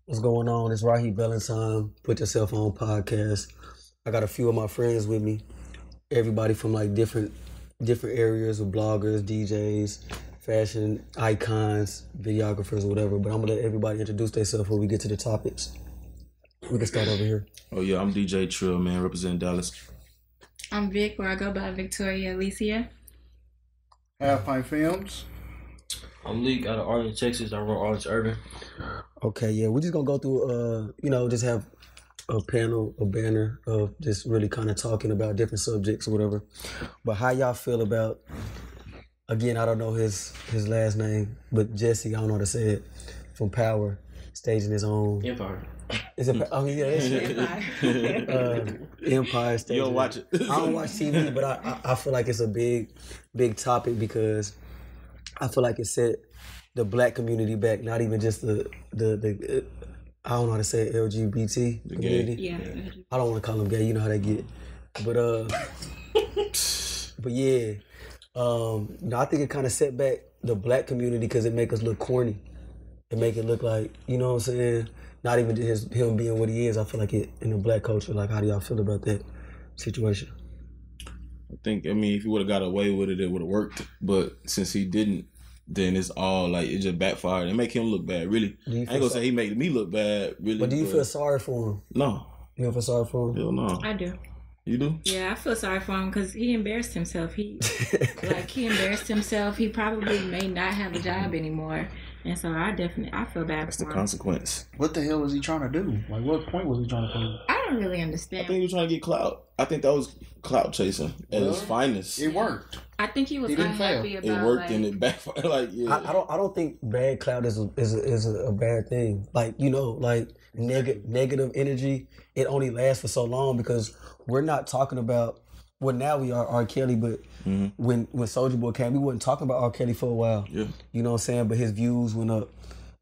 What's going on? It's Rahe Ballentine. Put Yourself On podcast. I got a few of my friends with me. Everybody from like different areas of bloggers, DJs, fashion icons, videographers, or whatever. But I'm gonna let everybody introduce themselves before we get to the topics. We can start over here. Oh yeah, I'm DJ Trill, man, representing Dallas. I'm Vic, where I go by Victoria Alicia. Half Pint Films. I'm Leak out of Arlington, Texas. I run Arlington Urban. Okay, yeah, we're just gonna go through, just have a banner of just really kind of talking about different subjects or whatever. But how y'all feel about? Again, I don't know his last name, but Jesse, I don't know how to say it, from Power, staging his own Empire. Is it? I mean, yeah, that shit. Empire State. You don't watch it. I don't watch TV, but I feel like it's a big topic because I feel like it set the black community back. Not even just the I don't know how to say it, LGBT community. Yeah. I don't want to call them gay. You know how they get. But yeah. I think it kind of set back the black community because it make us look corny. It make it look like, you know what I'm saying? Not even just him being what he is. I feel like it in the black culture. Like, how do y'all feel about that situation? I think, if he would have got away with it, it would have worked. But since he didn't, then it's all like, it just backfired. It make him look bad, really. I ain't gonna say he made me look bad, really. But do you feel sorry for him? No. You don't feel sorry for him? Hell no. I do. You do? Yeah, I feel sorry for him because he embarrassed himself. He embarrassed himself. He probably may not have a job anymore. And so I feel bad That's for the him. consequence. What the hell was he trying to do? Like, what point was he trying to prove? I don't really I understand. think he was trying to get clout. I think that was clout chasing at its finest. It worked. I think he was He didn't unhappy fail. about It worked and it backfired. Like, yeah. I don't think bad cloud is a bad thing. Like, like negative energy, it only lasts for so long because we're not talking about, well, now we are R. Kelly, but when Soulja Boy came, we wasn't talking about R. Kelly for a while. Yeah. You know what I'm saying? But his views went up.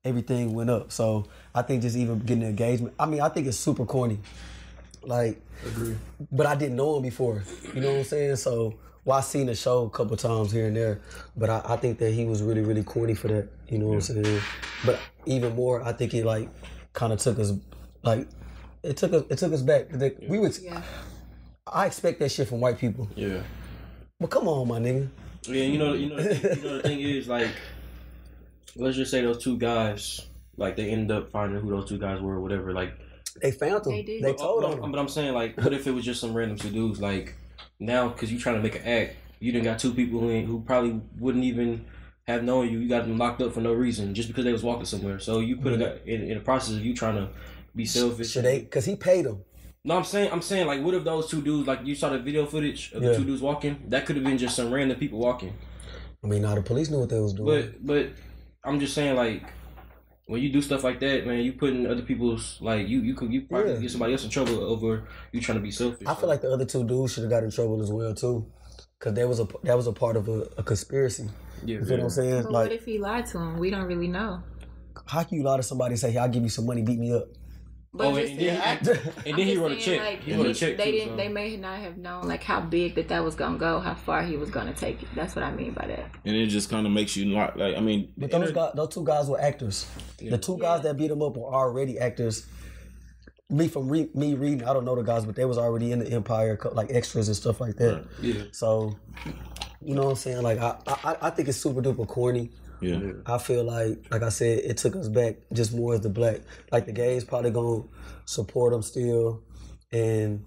Everything went up. So I think just even getting engagement, I think it's super corny. Like, Agree. but I didn't know him before. You know what I'm saying? So, I seen the show a couple times here and there, but I think that he was really, really corny for that. You know what I'm saying? But even more, I think it like kind of took us, like, it took us back. We would. Yeah. I expect that shit from white people. Yeah. But come on, my nigga. Yeah, the thing is, like, let's just say those two guys, like, they ended up finding who those two guys were or whatever, like. They found them. They did. They told on them. But I'm saying, like, what if it was just some random two dudes, like, now, because you trying to make an act, you done got two people who probably wouldn't even have known you. You got them locked up for no reason, just because they was walking somewhere. So you put it in the process of you trying to be selfish. Should they? Because he paid them. No, I'm saying, like, what if those two dudes, like, you saw the video footage of the two dudes walking? That could have been just some random people walking. I mean, now the police knew what they was doing. But I'm just saying, like, when you do stuff like that, man, you putting other people's, like, you probably get somebody else in trouble over you trying to be selfish. I feel like the other two dudes should have got in trouble as well too, because that was a part of a conspiracy. Yeah, you feel what I'm saying? But Like, what if he lied to him? We don't really know. how can you lie to somebody and say, "Hey, I'll give you some money, beat me up"? But Oh, just and then he wrote a check. Like, He wrote a check. They too, didn't. so. They may not have known like how big that was gonna go, how far he was gonna take it. That's what I mean by that. And it just kind of makes you not, like, But those two guys were actors. Yeah. The two guys that beat them up were already actors. Me reading, I don't know the guys, but they was already in the Empire, like extras and stuff like that. Right. Yeah. So, you know what I'm saying? Like, I think it's super duper corny. Yeah. I feel like I said, it took us back just more as the black. Like, the gays probably gonna support them still and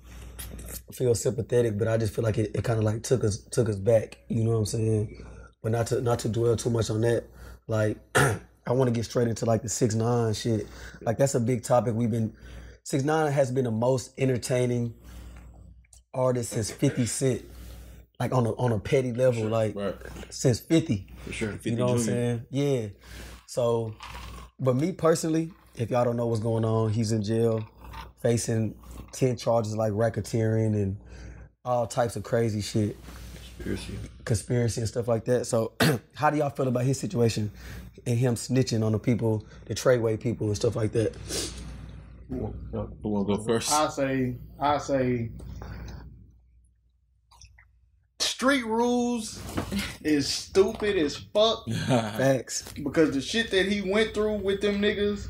feel sympathetic, but I just feel like it kind of like took us back. You know what I'm saying? But not to dwell too much on that. Like, I want to get straight into like the 6ix9ine shit. Like, that's a big topic. 6ix9ine has been the most entertaining artist since 50 Cent. Like on a petty level, like since 50. For sure. 50 You know what I'm Junior. saying? Yeah. So, but me personally, if y'all don't know what's going on, he's in jail facing 10 charges like racketeering and all types of crazy shit. Conspiracy and stuff like that. So, how do y'all feel about his situation and him snitching on the people, the Treyway people and stuff like that? Who want to go first? I say street rules is stupid as fuck Facts. because the shit that he went through with them niggas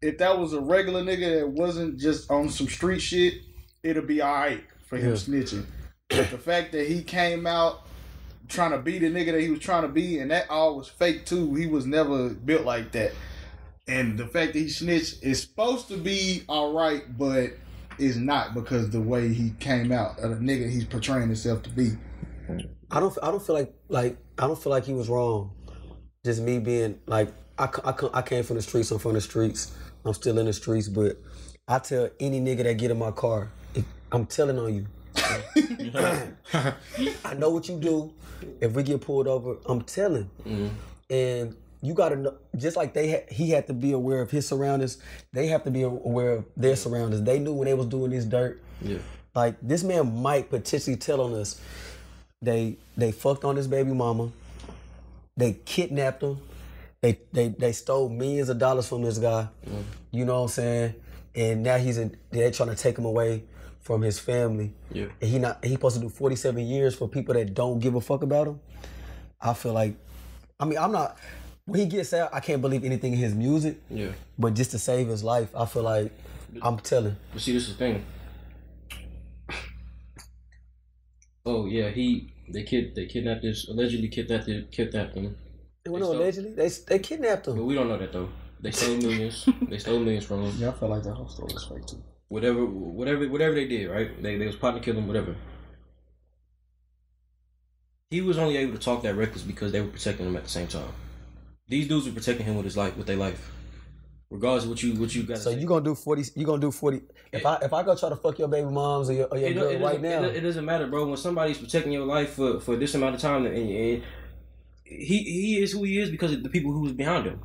if that was a regular nigga that wasn't just on some street shit, it'll be alright for him snitching. But the fact that he came out trying to be the nigga that he was trying to be, and that all was fake too. He was never built like that. And the fact that he snitched is supposed to be alright, but it's not because the way he came out, or the nigga he's portraying himself to be. I don't feel like he was wrong. Just me being like, I came from the streets. I'm from the streets. I'm still in the streets, but I tell any nigga that get in my car, I'm telling on you. I know what you do. If we get pulled over, I'm telling. And you gotta know, just like he had to be aware of his surroundings, they have to be aware of their surroundings. They knew when they was doing this dirt. Yeah. Like, this man might potentially tell on us. They fucked on his baby mama. They kidnapped him. They stole millions of dollars from this guy. You know what I'm saying? And now they're trying to take him away from his family. Yeah. And he supposed to do 47 years for people that don't give a fuck about him. I feel like, I'm not, when he gets out, I can't believe anything in his music. Yeah. But just to save his life, I feel like I'm telling. But see, this is the thing. Oh yeah, allegedly kidnapped him. Well, no, allegedly they kidnapped him. But we don't know that though. They stole millions. They stole millions from him. Yeah, I feel like that whole story was fake too. Whatever they did, right? They was plotting to kill him, whatever. He was only able to talk that reckless because they were protecting him at the same time. These dudes were protecting him with his life, with their life. Regardless of what you got. So you gonna do 40? You gonna do 40? If I go try to fuck your baby moms or your girl right now, it doesn't matter, bro. When somebody's protecting your life for this amount of time, and he is who he is because of the people who was behind him.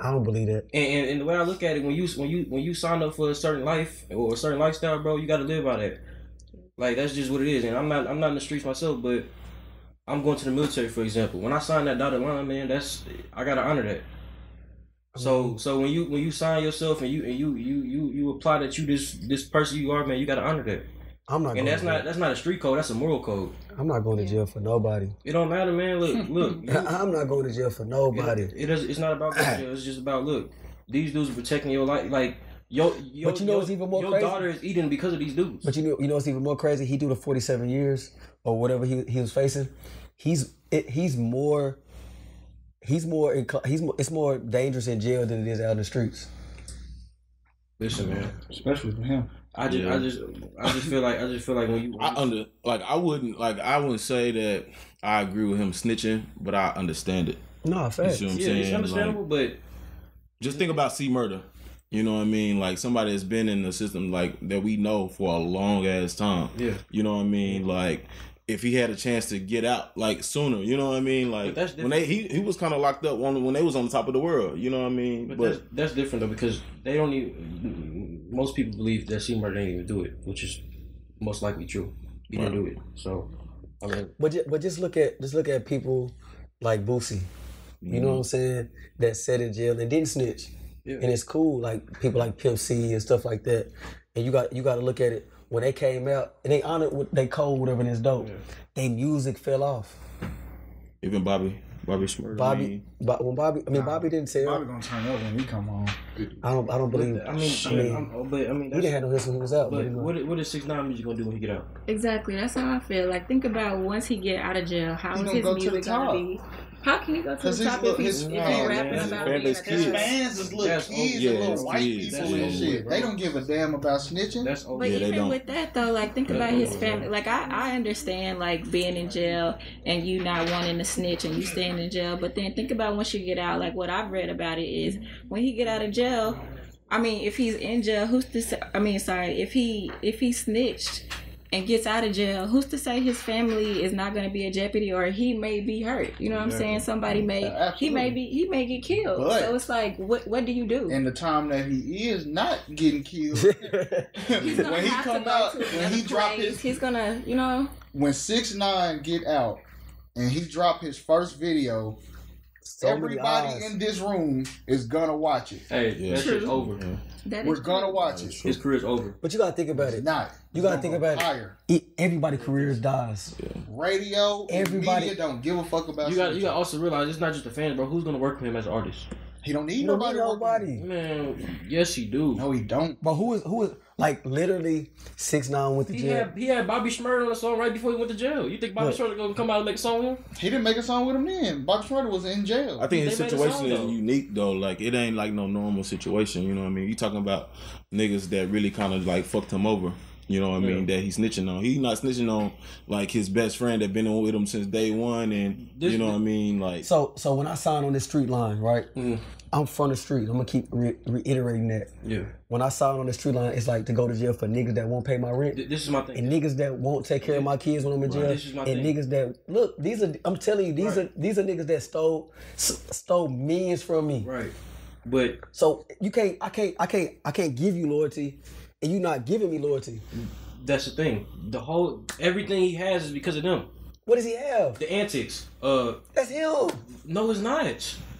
I don't believe that. And the way I look at it, when you sign up for a certain life or a certain lifestyle, bro, you got to live by that. Like, that's just what it is. And I'm not in the streets myself, but I'm going to the military, for example. When I sign that dotted line, man, I gotta honor that. So when you sign yourself and you apply that you this person you are, man, you gotta honor that. I'm not. And that's not a street code. That's a moral code. I'm not going to jail for nobody. It don't matter, man. Look. I'm not going to jail for nobody. It's not about going to jail. It's just about, look, these dudes are protecting your life. Like but you know what's even more crazy? Your daughter is eating because of these dudes. But you know what's even more crazy? He do the 47 years or whatever he was facing. It's more dangerous in jail than it is out in the streets. Listen, man, especially for him. I just feel like when you I wouldn't say that I agree with him snitching, but I understand it. No, facts. You see what I'm saying? It's understandable, but just think about C Murder. You know what I mean? Like, somebody that's been in the system like that we know for a long ass time. Yeah. You know what I mean? Like, if he had a chance to get out like sooner, you know what I mean? Like, when he was kind of locked up when they was on the top of the world, you know what I mean? But that's different though, because they don't even. Most people believe that C Murder didn't even do it, which is most likely true. He didn't do it, so. I mean, but just look at people like Boosie, you know what I'm saying? That sat in jail and didn't snitch, and it's cool. Like people like Pimp C and stuff like that, and you got to look at it. When they came out and they honored what they code, whatever, and it's dope. Yeah. They music fell off. Even Bobby Shmurda. Bobby didn't say Bobby gonna turn up when he come on. I don't believe. He didn't have no hits when he was out. But what is 6ix9ine music gonna do when he get out? Exactly, that's how I feel. Like, think about once he get out of jail, how is his music gonna be? How can he go to the top if he's rapping about being a his fans is little kids and little white people and shit. They don't give a damn about snitching. But even with that though, like, think about his family. Like, I understand like being in jail and you not wanting to snitch and you staying in jail. But then think about once you get out. Like, what I've read about it is when he get out of jail. I mean, if he's in jail, who's to say? I mean, sorry, if he snitched and gets out of jail, who's to say his family is not going to be a jeopardy, or he may be hurt? You know what I'm saying? Somebody he may get killed. But so it's like, what do you do? In the time that he is not getting killed, when he come out, when he drop he's gonna, you know. When 6ix9ine get out and he drop his first video, everybody in this room is gonna watch it. Hey, that shit's over. We're gonna watch it. His career's over. But you gotta think about it. You gotta think about it. Everybody's careers dies. Yeah. Radio, everybody media don't give a fuck about. You got also realize it's not just the fans, bro. Who's gonna work with him as an artist? He don't need He don't need nobody. nobody. Man, yes, he do. No, he don't. But who is like literally 6ix9ine went to jail? He had Bobby Shmurda on a song right before he went to jail. You think Bobby Shmurda gonna come out and make a song with him? He didn't make a song with him then. Bobby Shmurda was in jail. I think his They made a situation song, is though. unique though. Like it ain't like no normal situation. You know what I mean? You talking about niggas that really kind of like fucked him over. You know what I mean? That he's snitching on. He's not snitching on like his best friend that been on with him since day one, and you know what I mean? Like So when I signed on this street line, right? I'm from the street. I'm gonna keep reiterating that. Yeah. When I signed on the street line, it's like to go to jail for niggas that won't pay my rent. This is my thing. And niggas that won't take care of my kids when I'm in jail. This is my and thing. niggas that look, I'm telling you, these are niggas that stole millions from me. Right. But So I can't give you loyalty, and you not giving me loyalty. that's the thing. Everything he has is because of them. What does he have? The antics. That's him. No, it's not. I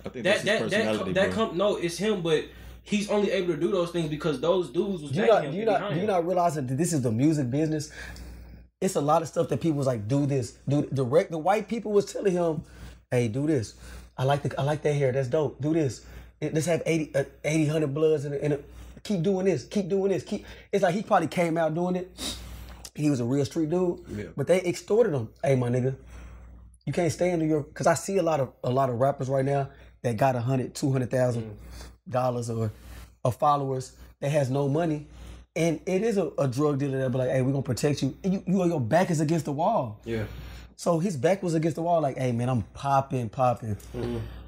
think that's his personality, bro. No, it's him, but he's only able to do those things because those dudes was You backing him. not realizing that this is the music business. It's a lot of stuff that people was like, do this, do the white people was telling him, hey, do this. I like that hair. That's dope. Do this. Let's have 80, 100 bloods in it. Keep doing this. Keep doing this. It's like he probably came out doing it. He was a real street dude, but they extorted him. Hey, my nigga, you can't stay in New York because I see a lot of rappers right now that got $100,000-$200,000 or followers that has no money, and it is a drug dealer that be like, hey, we're gonna protect you, and your back is against the wall. Yeah. So his back was against the wall, like, hey man, I'm popping.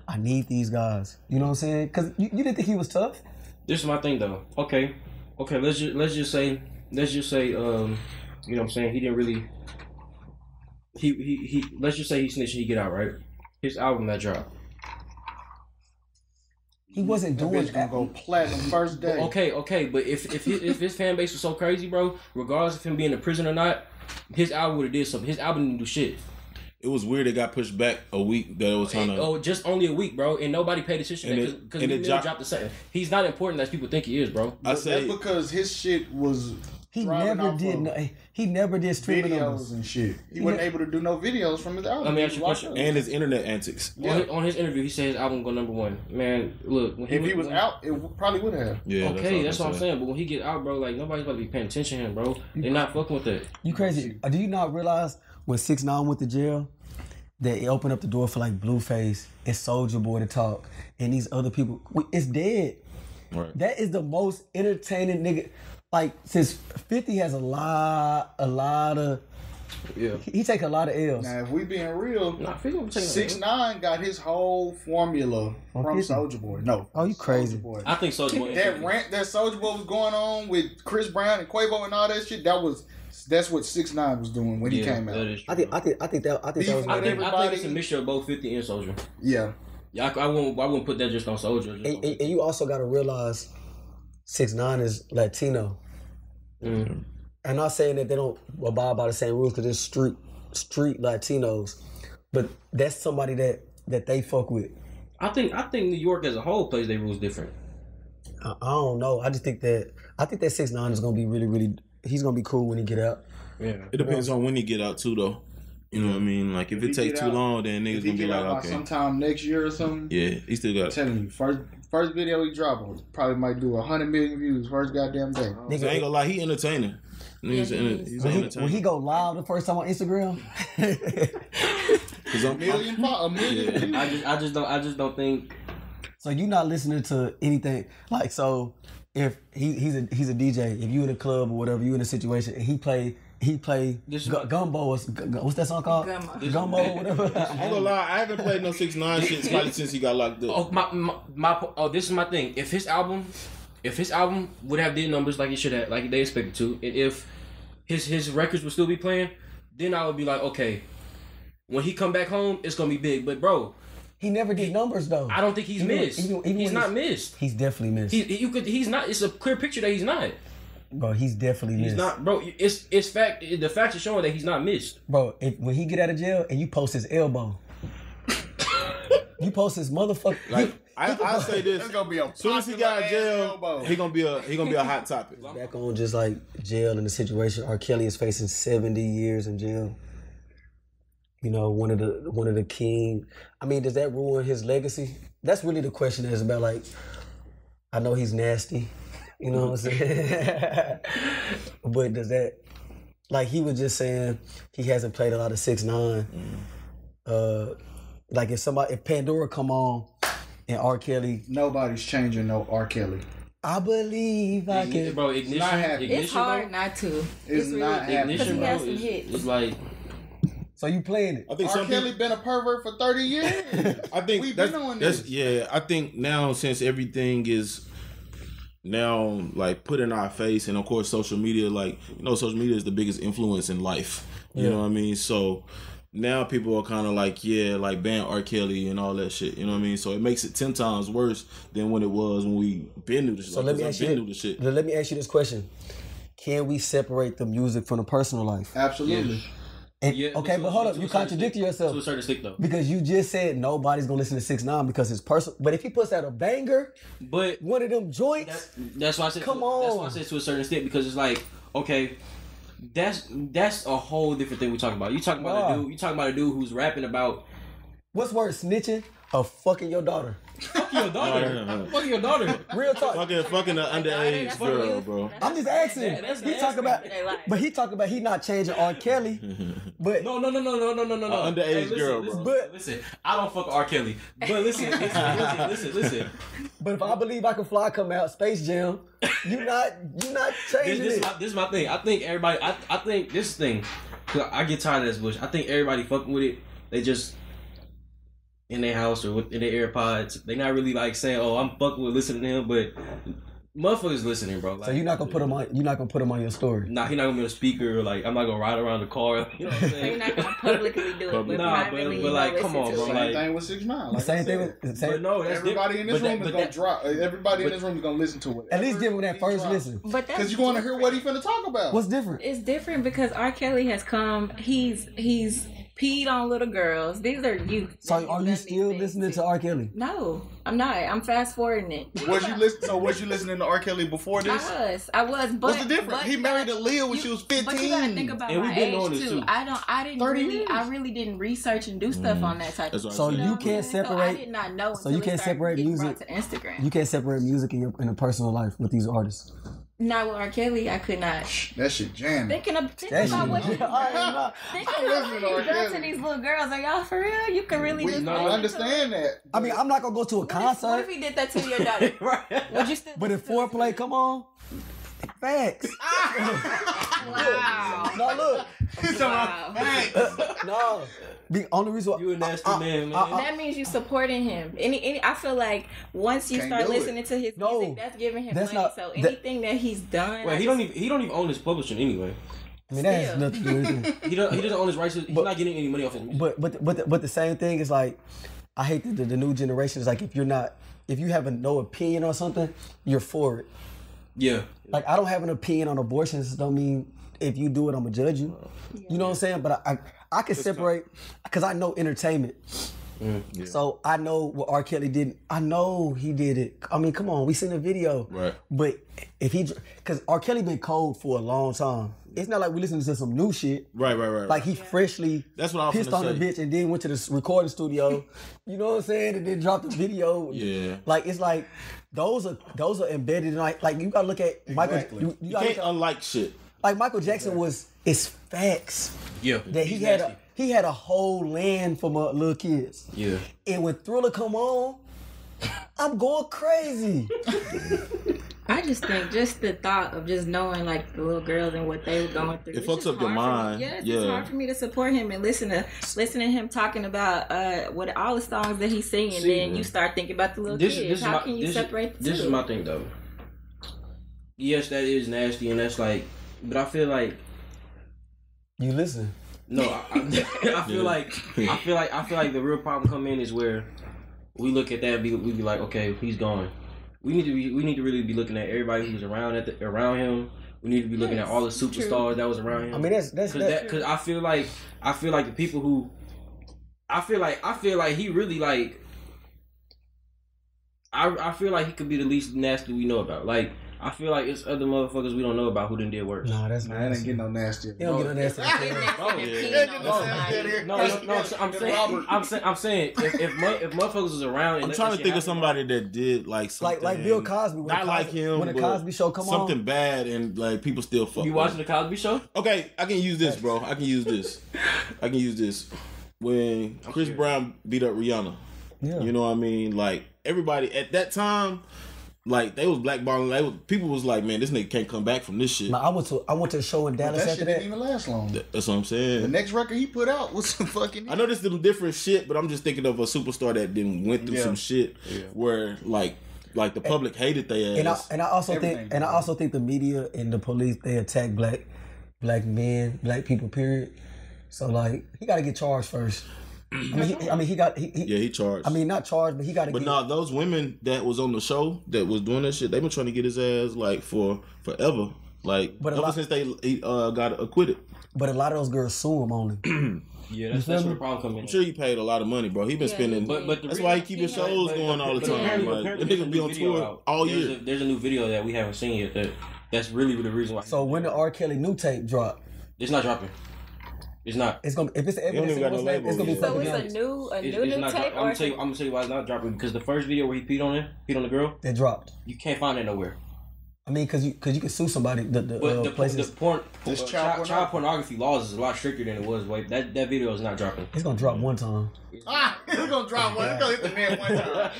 I need these guys. You know what I'm saying? Because you didn't think he was tough. This is my thing though. Okay. Let's just say, you know what I'm saying? He didn't really. He. Let's just say he snitched and he get out, right? His album that dropped. He wasn't That doing bitch gonna go platinum first day. Okay, but if his fan base was so crazy, bro, regardless of him being in prison or not, his album would have did something. His album didn't do shit. It was weird. It got pushed back a week. That it was trying to. Oh, just only a week, bro, and nobody paid attention because he dropped the second. He's not important as people think he is, bro. That's because his shit was. He never did streaming videos numbers and shit. He wasn't able to do no videos from his album. Let me ask you a question. And his internet antics. On his interview, he said his album go #1. Man, look, when if he was out, it probably would have. Yeah. Okay, that's what I'm saying. But when he get out, bro, like nobody's about to be paying attention to him, bro. They're not fucking with that. You crazy? Do you not realize when 6ix9ine went to jail, that it opened up the door for like Blueface and Soulja Boy to talk, and these other people? It's dead. Right. That is the most entertaining nigga. Like, since 50 has a lot of. Yeah. He take a lot of L's. Now, if we being real, Nah, 6ix9ine got his whole formula from Soulja Boy. No. Oh, you crazy. Soulja Boy. I think Soulja Boy. That rant that Soulja Boy was going on with Chris Brown and Quavo and all that shit, that's what 6ix9ine was doing when he came out. That is true. I think that was. I think it's a mixture of both 50 and Soulja. Yeah. Yeah, I wouldn't put that just on Soulja. And you also got to realize 6ix9ine is Latino. Mm-hmm. I'm not saying that they don't abide by the same rules because they're street Latinos, but that's somebody that they fuck with. I think New York as a whole plays their rules different. I don't know. I think that 6ix9ine is gonna be really. He's gonna be cool when he get out. Yeah. It depends on when he get out too, though. You know what I mean? Like if it takes too long, then niggas gonna be like, okay. Sometime next year or something. Yeah, he still got. I'm telling you, first video he dropped probably might do 100 million views first goddamn day. Nigga, I ain't gonna lie, he entertaining. He's entertaining. When he go live the first time on Instagram, a million. Yeah. I just don't think. So you not listening to anything like so. If he's a DJ, if you in a club or whatever, you in a situation and he play Gumbo or what's that song called? Gumbo or whatever. I ain't gonna lie, I haven't played no 6ix9ine shit probably since he got locked up. This is my thing. If his album would have did numbers like it should have, like they expected to, and if his records would still be playing, then I would be like, okay, when he come back home, it's gonna be big. But bro, he never did numbers though. I don't think he's missed. He's not missed. He's definitely missed. He's not. It's a clear picture that he's not. Bro, he's definitely missed. He's not, bro. It's fact. The facts are showing that he's not missed. Bro, when he get out of jail and you post his elbow, you post his motherfucker. Like I say this. It's gonna be a as soon as he got out of jail, elbow. he gonna be a hot topic. Back on just like jail and the situation. R. Kelly is facing 70 years in jail. you know, one of the king. I mean, does that ruin his legacy? That's really the question. Is about like, I know he's nasty, you know what I'm saying, but does that, like he was just saying, he hasn't played a lot of 6ix9ine. Like if Pandora come on and R. Kelly, Nobody's changing no R. Kelly. I believe I can. Bro, Ignition. Not happening. It's hard bro. not to. It's not happening. Ignition, Because bro. he has some hits. It's like. So you playing it? I think R. some Kelly people, been a pervert for 30 years. I think We've been on that's this. yeah. I think now since everything is now like put in our face, and of course social media, like you know, social media is the biggest influence in life. You know what I mean? So now people are kind of like, yeah, like ban R. Kelly and all that shit. You know what I mean? So it makes it 10 times worse than when it was when we been through the shit. So let me ask you this question: can we separate the music from the personal life? Absolutely. And, Yeah, okay, but hold up, you contradicted yourself. To a certain extent, though. Because you just said nobody's gonna listen to 6ix9ine because it's personal. But if he puts out a banger, But one of them joints, that's why I said. Come That's why I on. said to a certain extent, because it's like, okay, that's a whole different thing we're talking about. You talking about a dude. You talking about a dude who's rapping about what's worse, snitching or fucking your daughter? fucking your daughter. Fucking your daughter. Real talk. fucking an underage That's girl, what bro. I'm just asking. That's He the talk about, They like- but he talk about he not changing R. Kelly, but No. Underage girl, listen, bro. Listen, I don't fuck R. Kelly. But listen. but if I Believe I Can Fly come out, Space Jam, you not changing This it. is my thing. I think everybody. I think this thing. Cause I get tired of this bullshit. I think everybody fucking with it. They just in their house or in their AirPods. They not really like saying, "Oh, I'm fucking with listening to him," but motherfuckers listening, bro. Like, So you're not gonna put him on. You're not gonna put him on your story. Nah, he not gonna be on a speaker. Like, I'm not gonna ride around the car. You know what I'm So you're saying? not gonna publicly do it, but Nah, privately but like, come on, bro. listen to it. Like, Same thing with 6ix9ine. The Like same I thing. said. With, the same, but no, that's Everybody in this room is gonna drop. Everybody in but- this room is gonna listen to it. at least give him that first listen. But that's Because you're going to hear what he finna talk about. What's different? It's different because R. Kelly has come. He's peed on little girls. These are youth. So He's are done you these still things. listening to R. Kelly? No, I'm not. I'm fast forwarding it. Was you listening to R. Kelly before this? I was. But What's the difference? He married Aaliyah when she was 15. But you gotta think about And my we've been age knowing this too. too. I really didn't research and do stuff on that type of That's stuff. right. So you can't So I separate. did not know. So you can't separate music. To Instagram. You can't separate music in a personal life with these artists. Not with R. Kelly. I could not. That shit jamming. Think That about what shit. you I think I'm about listening what to R. you done to Kelly. these little girls. Are y'all for real? You can really We just understand that. mean, I'm not gonna go to a What concert, if he did that to your daughter? right. Would you still? but if foreplay come on, facts. Wow. No, look, Wow. no. The only reason why You a nasty man, man. That means you supporting him. I feel like once you Can't start do it. listening to his No. music, that's giving him That's money. not- So that- anything that he's done, Well, he don't even own his publishing anyway. I mean, that has Still. nothing to do with it. He doesn't own his rights. He's not getting any money off his music. But the same thing is like, I hate that the new generation is like, if you have no opinion on something, you're for it. Yeah. Like, I don't have an opinion on abortions. Don't mean if you do it, I'm gonna judge you. You know what I'm saying? But I can separate because I know entertainment. So I know what R. Kelly did. I know he did it. I mean, come on, we seen the video. Right. But if because R. Kelly been cold for a long time. It's not like we listening to some new shit. Right. Like he freshly That's what I was pissed finna on the say. bitch and then went to the recording studio. You know what I'm saying? And then dropped the video. Yeah. Like it's like those are embedded in like you gotta look at Michael. Exactly. You You gotta can't look at, unlike shit. like Michael Jackson it's facts Yeah. that he had a whole land for my little kids. Yeah. And when Thriller come on, I'm going crazy. I just think just the thought of just knowing like the little girls and what they were going through. It it's fucks just up your hard for mind. me. Yes, Yeah. it's hard for me to support him and listen to him talking about what all the songs that he's singing. See, then you start thinking about the little This kids. is How my can you separate the two? This is my thing though. Yes, that is nasty, and that's like, but I feel like You listen. no, I feel like the real problem come in is where we look at that, we be like, okay, he's gone. We need to really be looking at everybody who's around him. We need to be looking at all the superstars that was around him. I mean that's because I feel like the people who I feel like he really like I feel like he could be the least nasty we know about. Like I feel like it's other motherfuckers we don't know about who done did worse. Nah, that's Nah, that ain't getting no nasty. He don't get no nasty. I'm saying if motherfuckers was around, and I'm trying to think of somebody that did like something, like Bill Cosby. Not like him. When the Cosby Show come on, something bad and like people still fuck. You watching the Cosby Show? Okay, I can use this, bro. I can use this. When Chris Brown beat up Rihanna, you know what I mean? Like everybody at that time, like they was blackballing. People was like, man, this nigga can't come back from this shit. I went to a show in Dallas that after shit that. didn't even last long. That's what I'm saying. The next record he put out was some fucking. I know this is some different shit, but I'm just thinking of a superstar that didn't went through some shit where like the public hated their ass. And I also think the media and the police, they attack black men, black people, period. So like he got to get charged first. He charged. I mean, not charged, but he got to. But those women that was on the show that was doing that shit, they been trying to get his ass like for forever. Like ever since he got acquitted. But a lot of those girls sue him only. Yeah, that's where the problem comes in. I'm sure he paid a lot of money, bro. He been spending. But that's why he keep his shows going all the time. Like the nigga be on tour all year. There's a new video that we haven't seen yet. That's really the reason why. So when the R. Kelly new tape drop? It's not dropping. It's not. It's gonna if it's evidence, it's gonna be. So it's a new tape. I'm gonna tell you why it's not dropping, because the first video where he peed on the girl, it dropped. You can't find it nowhere. I mean, cause you can sue somebody. The child pornography laws is a lot stricter than it was. Wait, that video is not dropping. It's gonna drop one time. It's gonna drop one. It's gonna hit the man one time.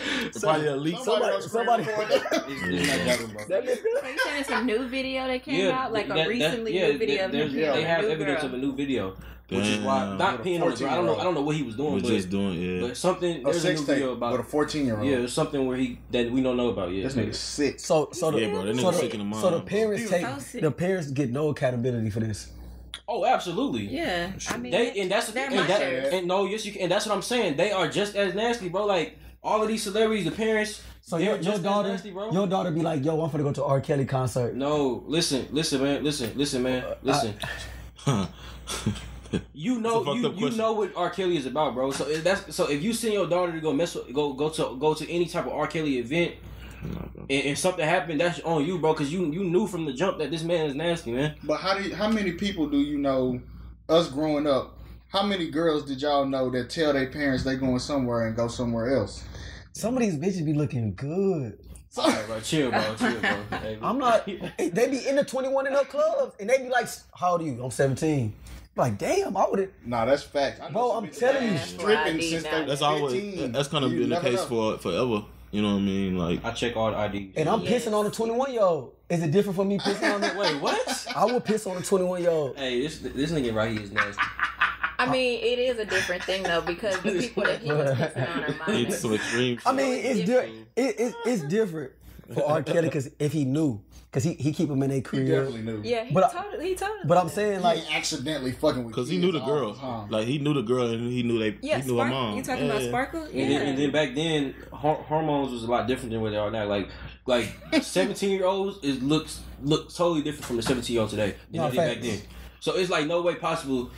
Probably a leak. Somebody. It's not dropping, bro. So you saying it's a new video that came out, like a recently new video? They have evidence of a new video. Which is why not peeing on the girl. I don't know what he was doing. But something. There's a new video about a 14-year-old. Yeah, there's something where that we don't know about yet. This nigga's sick. Bro, that nigga's sick in the mind. So the parents get no accountability for this. Oh, absolutely. Yeah, I mean, and that's what I'm saying. They are just as nasty, bro. Like all of these celebrities, the parents. So your daughter, nasty, bro. Your daughter be like, "Yo, I'm finna go to R. Kelly concert." No, listen, man. You know what R. Kelly is about, bro. So if you send your daughter to go to any type of R. Kelly event, and something happened, that's on you, bro. Because you knew from the jump that this man is nasty, man. But how many people do you know? Us growing up, how many girls did y'all know that tell their parents they going somewhere and go somewhere else? Some of these bitches be looking good. All right, bro. Chill, bro. Hey, I'm not. They be in the 21 and up clubs, and they be like, "How old are you?" I'm 17. Like, damn, I would've. Nah, that's facts. Bro, I'm telling you, stripping since they that's always. That's kind of been the case for forever. You know what I mean? Like I check all the IDs. And I'm pissing on a 21-year-old. Is it different from me pissing on it? Wait, what? I would piss on a 21-year-old. Hey, this nigga right here is nasty. I mean, it is a different thing though, because the people that he was pissing on are mine. It's some extreme. I mean, it's different for R. Kelly, because if he knew. Because he keep them in their crib. He definitely knew. Yeah, he told us. But I'm saying, like, he accidentally fucking with. Because he knew the girl. Like he knew the girl, and he knew he knew her mom. You talking about Sparkle? Yeah. And then back then, hormones was a lot different than what they are now. Like 17-year-olds look totally different from the 17-year-old today than they did back then. So it's like no way possible.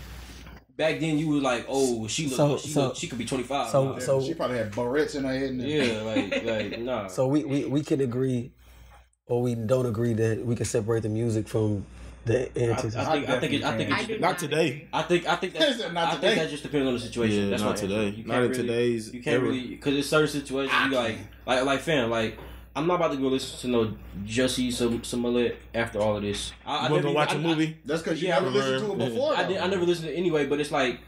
Back then you were like, oh, she could be 25. So she probably had barrettes in her head. Like nah. So we can agree, or we don't agree that we can separate the music from the antics. I think it's not today. I think that just depends on the situation. Yeah, that's not today. Not in today's. You can't really, because there's certain situations you like fam, like I'm not about to go listen to no Jussie Smollett after all of this. You want to watch a movie? That's because you never listened to it before. I never listened to it anyway, but it's like,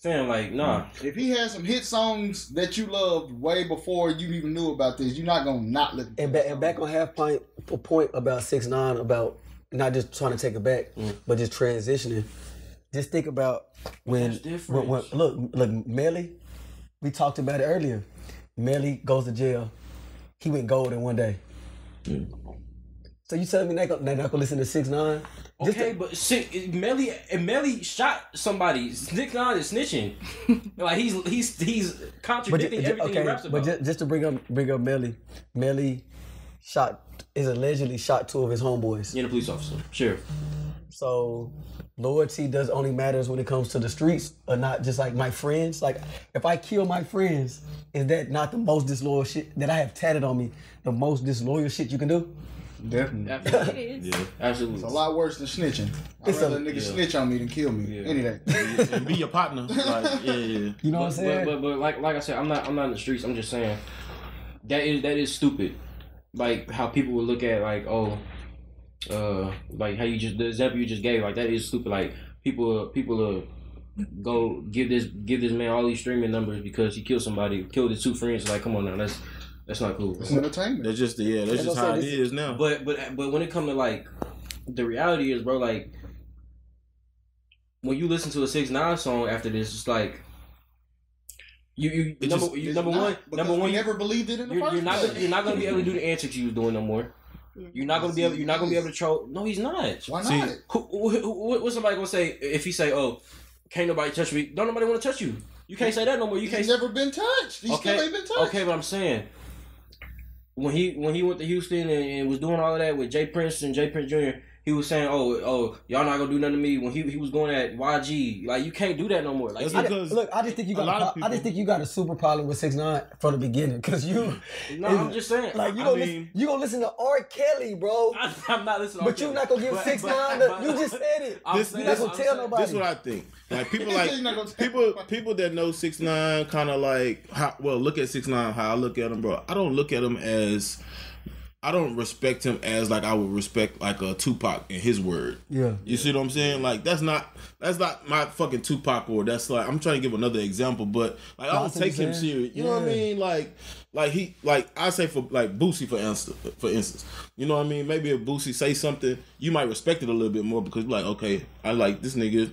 fam, like, nah. If he had some hit songs that you loved way before you even knew about this, you're not gonna not listen. And back on half point about 6ix9ine, about not just trying to take it back, but just transitioning. Just think about when look, Melly. We talked about it earlier. Melly goes to jail. He went gold in one day. So you telling me they're not gonna listen to 6ix9ine? Okay, but Melly shot somebody. 6ix9ine is snitching. Like he's contradicting everything he raps about. But just to bring up Melly is allegedly shot 2 of his homeboys. Yeah, the police officer. Sure. So loyalty does only matters when it comes to the streets, or not just like my friends. Like if I kill my friends, is that not the most disloyal shit that I have tatted on me? The most disloyal shit you can do? Definitely. Absolutely. It is. Yeah. Absolutely. It's a lot worse than snitching. I'd rather a nigga snitch on me than kill me. Yeah. Any day. And be your partner. Like, yeah. You know what I'm saying? But like I said, I'm not in the streets. I'm just saying that is stupid. Like how people would look at like like how you just the example you just gave, like that is stupid. Like people go give this man all these streaming numbers because he killed somebody, killed his two friends. Like, come on now, that's not cool. It's entertainment. That's just how it is now. But when it comes to like the reality is, bro, like when you listen to a 6ix9ine song after this, it's like number one, you never believed it in the first place. You're not gonna be able to do the antics you was doing no more. You're not gonna be able to troll. No, he's not. Why not? What's somebody gonna say if he say, "Oh, can't nobody touch me"? Don't nobody want to touch you. You can't say that no more. He's never been touched. He still ain't been touched. Okay, but I'm saying when he went to Houston and was doing all of that with Jay Prince and Jay Prince Jr., he was saying, "Oh, y'all not gonna do nothing to me." When he was going at YG, like you can't do that no more. Like, I just think you got a super problem with 6ix9ine from the beginning because you. No, I'm just saying. Like you gonna listen to R. Kelly, bro. I'm not listening. To but you're not gonna give 6ix9ine. You just said it. You're not gonna tell nobody. This is what I think. Like people people that know 6ix9ine kind of like look at 6ix9ine how I look at him, bro. I don't look at him as. I don't respect him as like I would respect like a Tupac in his word. Yeah. You see what I'm saying? Like that's not my fucking Tupac word. That's like I'm trying to give another example, but like I don't take him serious. You know what I mean? Like I say for like Boosie for instance. You know what I mean? Maybe if Boosie say something, you might respect it a little bit more because you're like, okay, I like this nigga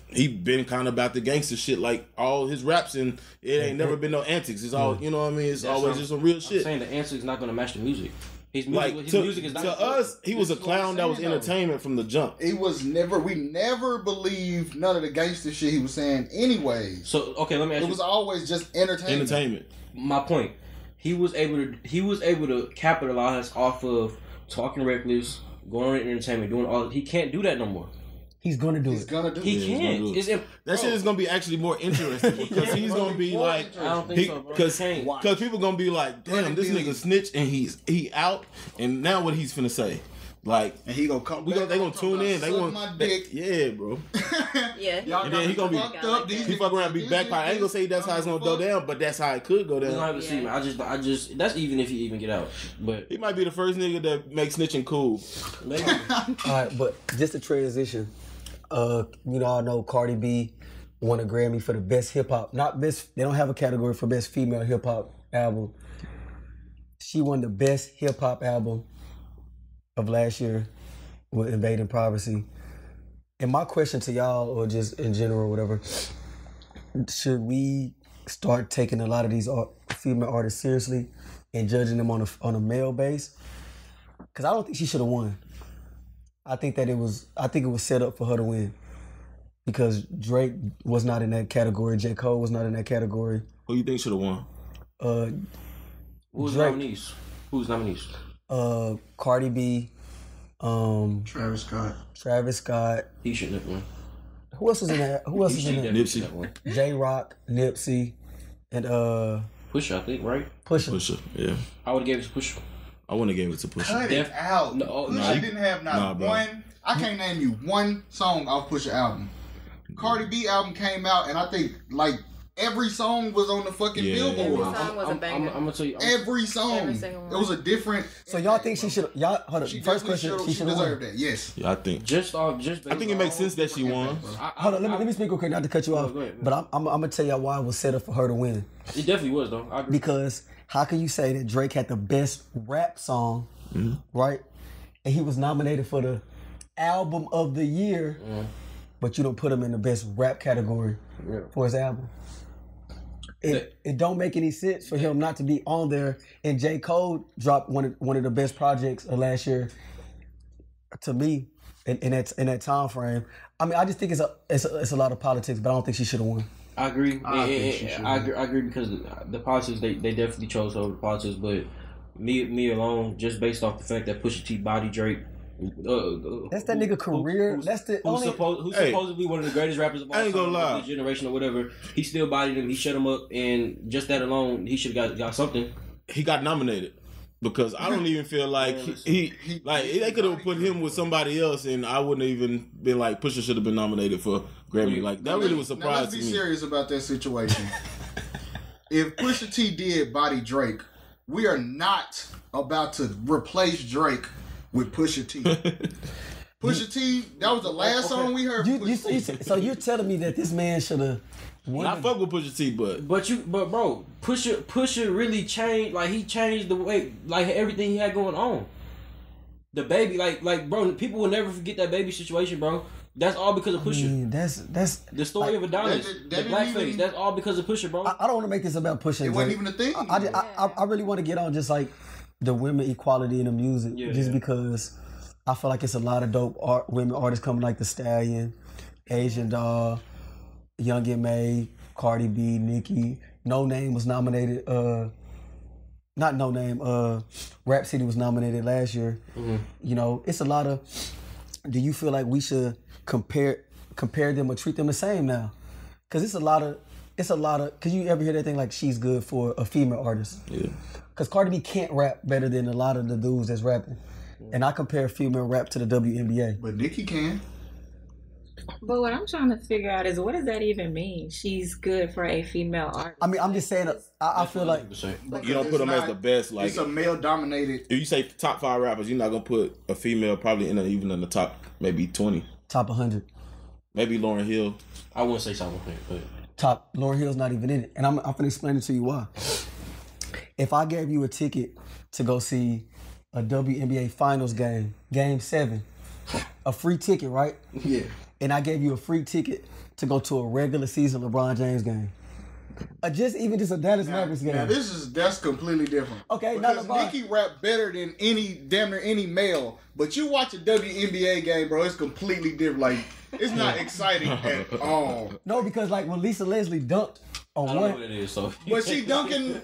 he been kind of about the gangster shit like all his raps and it ain't never been no antics. It's all you know what I mean? It's always just some real shit. I'm saying the antics not gonna match the music. His music is not to us. He was a clown that was entertainment from the jump. We never believed none of the gangster shit he was saying anyway. So okay, let me ask you. It was always just entertainment. My point. He was able to capitalize off of talking reckless, going on entertainment, doing all. He can't do that no more. He's gonna do it. He can't. That shit is gonna be actually more interesting because he's gonna be like, I don't think so, bro. Because people gonna be like, damn, this nigga snitch and he out, and now what he's finna say, like, and he gonna come. They gonna tune in. They gonna my dick. Yeah, bro. Yeah. And then he gonna be he fuck around, be backpire. I ain't gonna say that's how it's gonna go down, but that's how it could go down. I just that's even if he even get out. But he might be the first nigga that makes snitching cool. Maybe. All right, but just a transition. I know Cardi B won a Grammy for the best hip hop. Not best. They don't have a category for best female hip hop album. She won the best hip hop album of last year with Invading Privacy. And my question to y'all, or just in general, whatever, should we start taking a lot of these female artists seriously and judging them on a male base? Because I don't think she should have won. I think it was set up for her to win because Drake was not in that category. J. Cole was not in that category. Who you think should have won? Who's nominees? Cardi B. Travis Scott. He shouldn't have won. Who else was in that? Nipsey. J-Rock, Nipsey, and Pusha, I think, right? Pusha, yeah. I would have gave it to Pusha. I wouldn't have gave it to Pusha. Cut it out. Pusha didn't have one. I can't name you one song off Pusha album. Cardi B album came out, and I think like every song was on the fucking Billboard. Every song was a banger. I'm gonna tell you. Every song. Every single one. It was a different. So y'all think she should? Y'all hold up. First question. She should deserve that. Yes. Yeah, I think. I think it makes sense that she won. Hold on. Let me speak real quick. Not to cut you off, but I'm gonna tell y'all why it was set up for her to win. It definitely was though. I agree. Because how can you say that Drake had the best rap song, right? And he was nominated for the album of the year, but you don't put him in the best rap category for his album. It don't make any sense for him not to be on there. And J. Cole dropped one of the best projects of last year to me in that time frame. I mean, I just think it's a lot of politics, but I don't think she should have won. I agree. I agree because the politics they definitely chose over the politics, but me alone, just based off the fact that Pusha T body Drake. That's that nigga career. That's the who's supposedly one of the greatest rappers of all time, of this generation or whatever. He still bodied him. He shut him up, and just that alone, he should have got something. He got nominated. Because I don't even feel like he like they could have put him with somebody else, and I wouldn't have even been like Pusha should have been nominated for Grammy. Like that really was surprising. Now let's be serious about that situation. If Pusha T did body Drake, we are not about to replace Drake with Pusha T. Pusha T, that was the last song we heard. So you're telling me that this man should have. I fuck with Pusha T, but bro, Pusha really changed. Like he changed the way, like everything he had going on. The baby, like bro, people will never forget that baby situation, bro. That's all because of Pusha. I mean, that's the story of Adonis, the blackface. That's all because of Pusha, bro. I don't want to make this about Pusha. It wasn't even a thing. I really want to get on just like the women equality in the music, because I feel like it's a lot of dope women artists coming, like The Stallion, Asian Doll, Young M.A., Cardi B, Nicki. No Name was nominated. Not No Name. Rap City was nominated last year. Mm-hmm. You know, it's a lot of. Do you feel like we should compare them or treat them the same now? Because it's a lot of. Cause you ever hear that thing like she's good for a female artist? Yeah. Cause Cardi B can't rap better than a lot of the dudes that's rapping, and I compare female rap to the WNBA. But Nicki can. But what I'm trying to figure out is, what does that even mean? She's good for a female artist. I mean, I'm just saying. I feel like you don't put them as the best. Like it's a male dominated. If you say top 5 rappers, you're not gonna put a female probably even in the top maybe 20, top 100. Maybe Lauryn Hill. I wouldn't say top 100, but top. Lauryn Hill's not even in it, and I'm gonna explain it to you why. If I gave you a ticket to go see a WNBA Finals game, Game 7, a free ticket, right? Yeah. And I gave you a free ticket to go to a regular season LeBron James game. Just a Dallas Mavericks game. Now that's completely different. Okay, because Nicki rap better than damn near any male, but you watch a WNBA game, bro, it's completely different. Like it's not exciting at all. No, because like when Lisa Leslie dunked on I don't know what it is, so. But she dunking.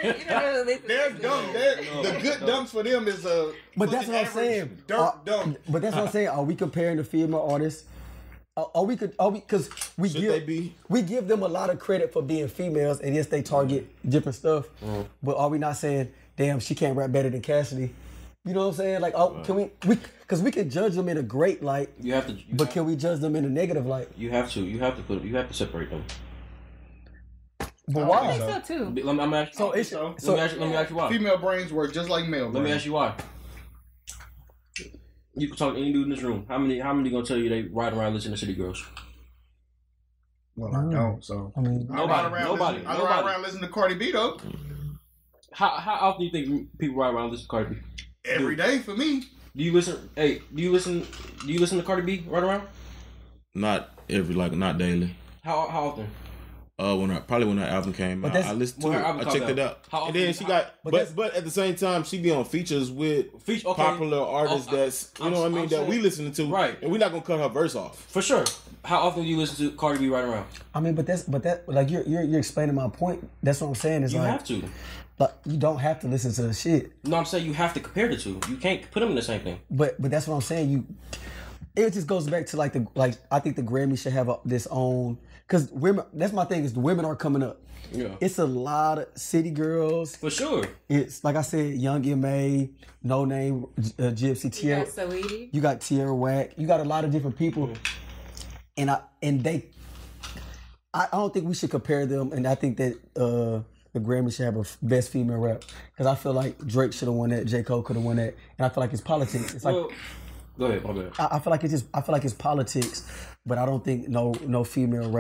They're dunk. The good dunks for them is a. But that's what I'm saying. Dunk. But that's what I'm saying. Are we comparing the female artists? Because we give them a lot of credit for being females, and yes, they target different stuff. Mm. But are we not saying, damn, she can't rap better than Cassidy? You know what I'm saying? Like, can because we can judge them in a great light. Can we judge them in a negative light? You have to separate them. But why? I think so too. Let me ask you why. Female brains work just like male brains. Let me ask you why. You can talk to any dude in this room. How many gonna tell you they ride around listening to City Girls? Well, I don't. So I mean, nobody. I ride around listening to Cardi B though. How often do you think people ride around listening to Cardi B? Every day for me. Do you listen? Hey, do you listen to Cardi B right around? Not daily. How often? When that album came out, I listened to it. I checked it out. And then she got, but at the same time, she be on features with popular artists that's, you know what I mean, that we listening to, right? And we're not gonna cut her verse off for sure. How often do you listen to Cardi B right around? I mean, but that like you're explaining my point. That's what I'm saying. Is you like, have to. But you don't have to listen to the shit. No, I'm saying you have to compare the two. You can't put them in the same thing. But that's what I'm saying. It just goes back to I think the Grammy should have this own. Because women, that's my thing, is the women are coming up. Yeah. It's a lot of city girls. For sure. It's, like I said, Young M.A., No Name, Gypsy, Tierra. You got Saweetie. You got Tierra Whack. You got a lot of different people. Mm. I don't think we should compare them, and I think that the Grammy should have a best female rap. Because I feel like Drake should have won that, J. Cole could have won that, and I feel like it's politics. It's like... Go ahead, my bad. I feel like it's politics, but I don't think no female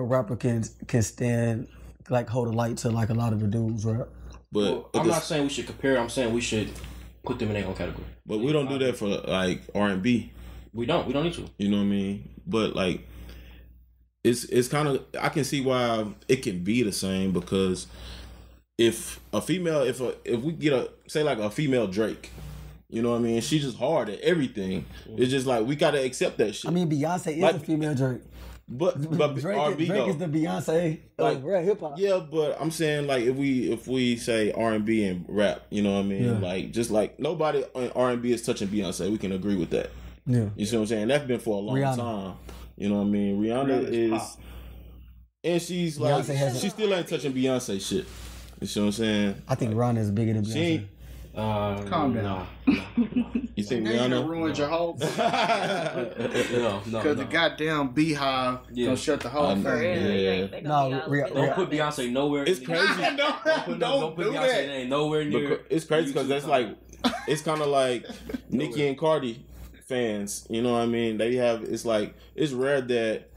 rapper can stand, like, hold a light to like a lot of the dudes rap. But I'm not saying we should compare. I'm saying we should put them in their own category. But we don't do that for like R&B. We don't need to. You know what I mean? But like, it's kind of, I can see why it can be the same, because if we get a female Drake. You know what I mean? She's just hard at everything. It's just like, we gotta accept that shit. I mean, Beyonce is a female Drake. But Drake is the Beyonce of rap hip hop. Yeah, but I'm saying, like, if we say R&B and rap, you know what I mean? Yeah. Like, just like nobody in R&B is touching Beyonce. We can agree with that. Yeah. You see what I'm saying? That's been for a long time. You know what I mean? Rihanna is pop. And she's like, she still ain't touching Beyonce shit. You see what I'm saying? I think Rihanna is bigger than Beyonce. She ain't. Calm down. You think You Rihanna ruined your whole No. because the goddamn beehive gonna shut the whole thing. Don't put Beyonce nowhere. It's crazy. Don't put do Beyonce that. name nowhere near. It's crazy because that's like, it's kind of like Nicki and Cardi fans. You know what I mean? They have, it's like, it's rare that,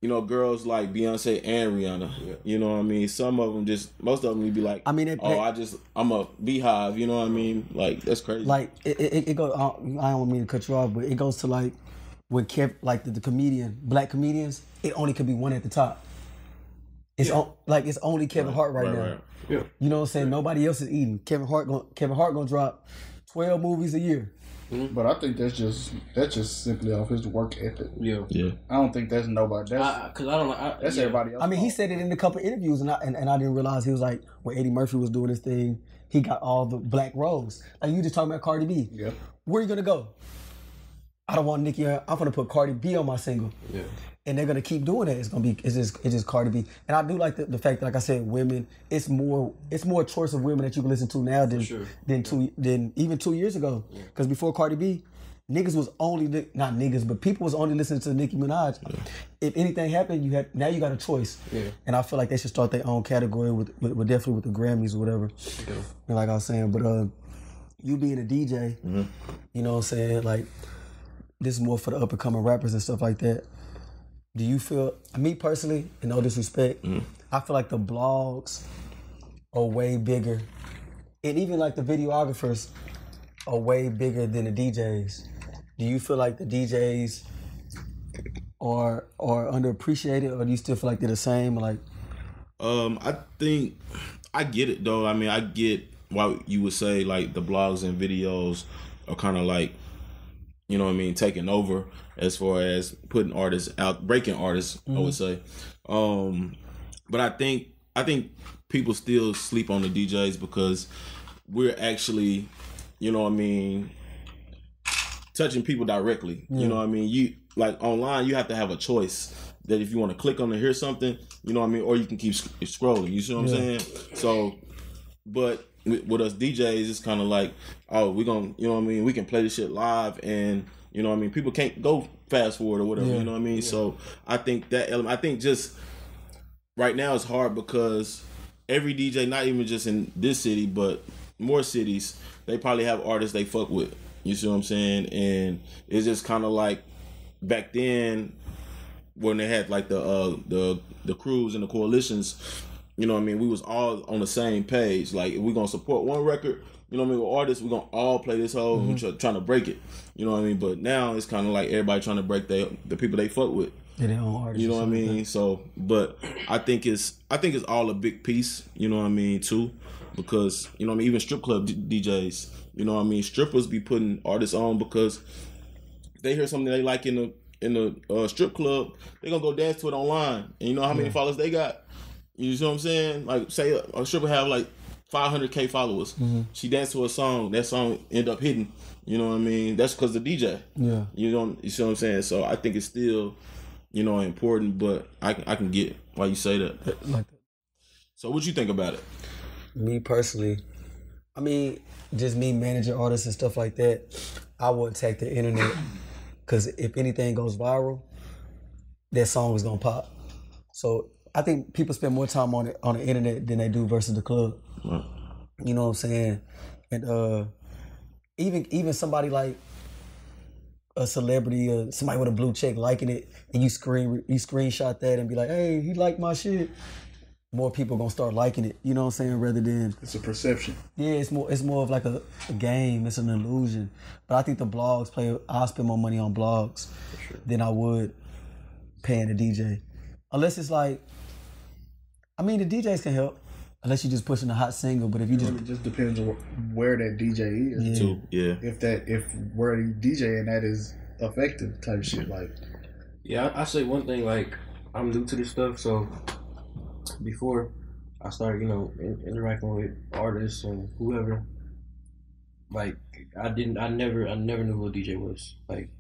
you know, girls like Beyonce and Rihanna. Yeah. You know what I mean? Some of them most of them would be like, I'm a beehive. You know what I mean? Like, that's crazy. Like, it goes, I don't mean to cut you off, but it goes to like, when the comedian, black comedians, it only could be one at the top. It's it's only Kevin Hart right now. Right. Yeah. You know what I'm saying? Nobody else is eating. Kevin Hart gonna drop 12 movies a year. But I think that's just simply off his work ethic. Yeah. I don't think that's nobody. That's everybody else. I mean, he said it in a couple of interviews, and I didn't realize he was like, when Eddie Murphy was doing his thing, he got all the black roles. Like you just talking about Cardi B. Yeah. Where are you gonna go? I don't want Nicki. I'm gonna put Cardi B on my single. Yeah. And they're gonna keep doing it. It's just Cardi B. And I do like the fact that, like I said, women. It's more a choice of women that you can listen to now than even 2 years ago. Because before Cardi B, niggas was only not niggas, but people was only listening to Nicki Minaj. Yeah. If anything happened, you got a choice. Yeah. And I feel like they should start their own category with definitely with the Grammys or whatever. Yeah. And like I was saying, but you being a DJ, you know what I'm saying? Like, this is more for the up and coming rappers and stuff like that. Do you feel, me personally, in no disrespect, I feel like the blogs are way bigger, and even like the videographers are way bigger than the DJs. Do you feel like the DJs are underappreciated, or do you still feel like they're the same? Like, I think I get it though. I mean, I get why you would say like the blogs and videos are kind of like, you know what I mean, taking over as far as putting artists out, breaking artists, I would say. But I think people still sleep on the DJs because we're actually, you know what I mean, touching people directly. You know what I mean? You like online, you have to have a choice that if you want to click on to hear something, you know what I mean, or you can keep scrolling. You see what I'm saying? So, but with us DJs, it's kind of like, oh, we're gonna, you know what I mean, we can play this shit live, and you know what I mean, people can't go fast forward or whatever. You know what I mean? So I think that element, I think just right now it's hard because every DJ, not even just in this city, but more cities, they probably have artists they fuck with. You see what I'm saying? And it's just kind of like back then when they had like the crews and the coalitions. You know what I mean? We was all on the same page. Like, if we're going to support one record, you know what I mean, with artists, we're going to all play this whole, trying to break it. You know what I mean? But now it's kind of like everybody trying to break the people they fuck with. Yeah, their own artists. You know what I mean? So, but I think it's all a big piece, you know what I mean, too. Because, you know what I mean, even strip club DJs, you know what I mean, strippers be putting artists on because they hear something they like in the strip club, they're going to go dance to it online. And you know how many followers they got? You know what I'm saying? Like, say a stripper have like 500K followers. She danced to a song. That song end up hitting. You know what I mean? That's because the DJ. Yeah. You see what I'm saying? So I think it's still, you know, important. But I can get why you say that. Like that. So what you think about it? Me personally, I mean, just me managing artists and stuff like that. I would attack the internet because if anything goes viral, that song is gonna pop. So I think people spend more time on the internet than they do versus the club. Right. You know what I'm saying? And even somebody like a celebrity or somebody with a blue check liking it, and you screenshot that and be like, hey, he liked my shit. More people gonna start liking it. You know what I'm saying? Rather than it's a perception. Yeah, it's more of like a game. It's an illusion. But I think the blogs I'll spend more money on blogs than I would paying a DJ, unless it's like. I mean, the DJs can help, unless you're just pushing a hot single. But if you it just depends on where that DJ is. Too. Yeah. If where the DJ and that is effective type shit, like. Yeah, I say one thing. Like, I'm new to this stuff, so before I started, you know, interacting with artists and whoever, like, I never knew who a DJ was. Like,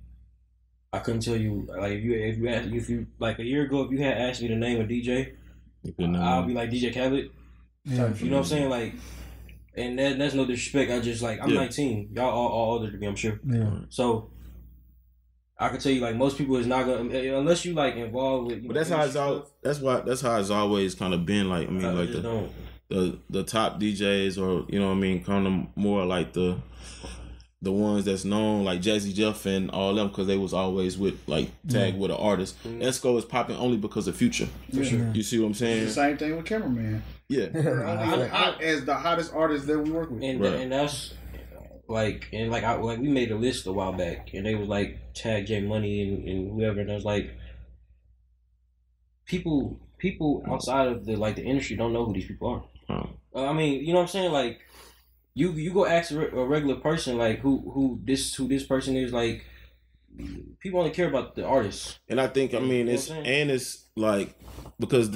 I couldn't tell you. Like, if you like a year ago, if you had asked me to name a DJ. I'll be like DJ Khaled, Yeah. You know what I'm saying? Like, and that's no disrespect. I just like I'm 19. Y'all all older than me, I'm sure. Yeah. So I can tell you, like, most people is not gonna unless you like involved with. But that's how it's all. That's how it's always kind of been. Like, I mean, like the top DJs, or you know what I mean, kind of more like the ones that's known, like Jazzy Jeff and all them, because they was always with like tagged with an artist. Esco is popping only because of Future. For sure. You see what I'm saying? It's the same thing with Cameraman. Yeah. Only hot as the hottest artist that we work with. And that's like, and like we made a list a while back, and they was like tag J Money and whoever, and I was like, people outside of the industry don't know who these people are. I mean, you know what I'm saying? Like, you go ask a regular person like who this person is, like, people only care about the artist. And I think, I mean, it's like, because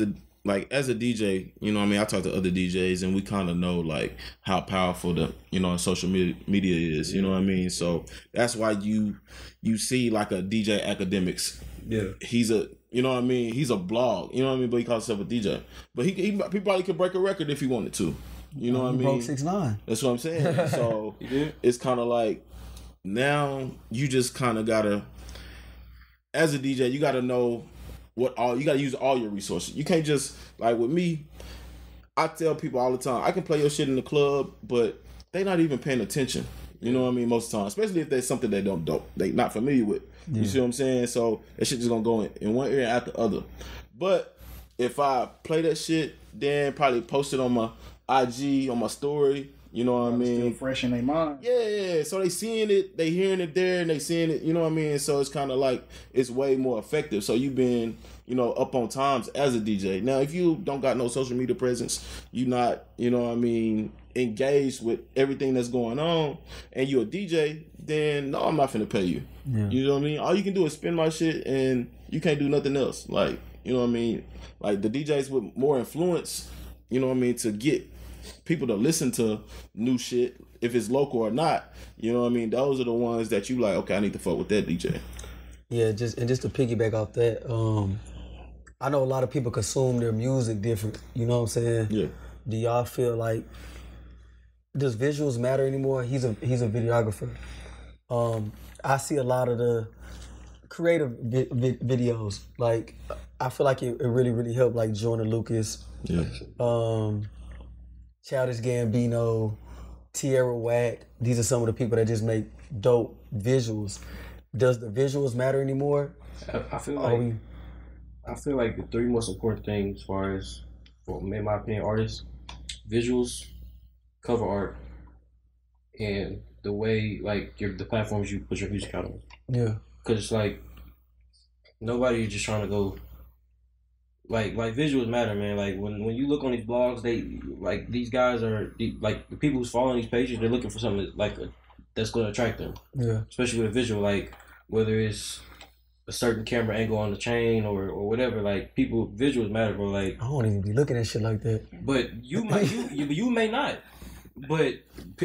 like, as a DJ, you know what I mean, I talk to other DJs and we kind of know like how powerful the, you know, social media is, you know what I mean? So that's why you see like a DJ Academics. Yeah. He's a, you know what I mean? He's a blog, you know what I mean? But he calls himself a DJ. But he probably could break a record if he wanted to. You know what I mean? Broke 6ix9ine. That's what I'm saying. So it's kind of like, now you just kind of gotta, as a DJ, you gotta know you gotta use all your resources. You can't just, like with me, I tell people all the time, I can play your shit in the club, but they not even paying attention. You know what I mean? Most of the time, especially if there's something they they not familiar with. Yeah. You see what I'm saying? So that shit just gonna go in one ear after the other. But if I play that shit, then probably post it on my IG, on my story, you know what I mean? Still fresh in their mind. Yeah. So they seeing it, they hearing it there, and they seeing it, you know what I mean? So it's kind of like, it's way more effective. So you been, you know, up on times as a DJ. Now, if you don't got no social media presence, you not, you know what I mean, engaged with everything that's going on, and you a DJ, then no, I'm not finna pay you. Yeah. You know what I mean? All you can do is spin my shit, and you can't do nothing else. Like, you know what I mean? Like, the DJs with more influence, you know what I mean, to get people to listen to new shit, if it's local or not, you know what I mean, those are the ones that you like, okay, I need to fuck with that DJ. Yeah, just to piggyback off that, I know a lot of people consume their music different, you know what I'm saying? Yeah. Do y'all feel like, does visuals matter anymore? He's a videographer. I see a lot of the creative videos, like, I feel like it really, really helped, like Joyner Lucas, Childish Gambino, Tierra Whack. These are some of the people that just make dope visuals. Does the visuals matter anymore? I feel like the three most important things, as far as, in my opinion, artists: visuals, cover art, and the way, like, the platforms you put your music out on. Yeah. Because it's like, nobody is just trying to go. Like visuals matter, man. Like, when you look on these blogs, they, like, these guys are, like, the people who's following these pages, they're looking for something that's going to attract them. Yeah. Especially with a visual, like, whether it's a certain camera angle on the chain or whatever, like, visuals matter, bro. Like, I don't even be looking at shit like that. But you may not. But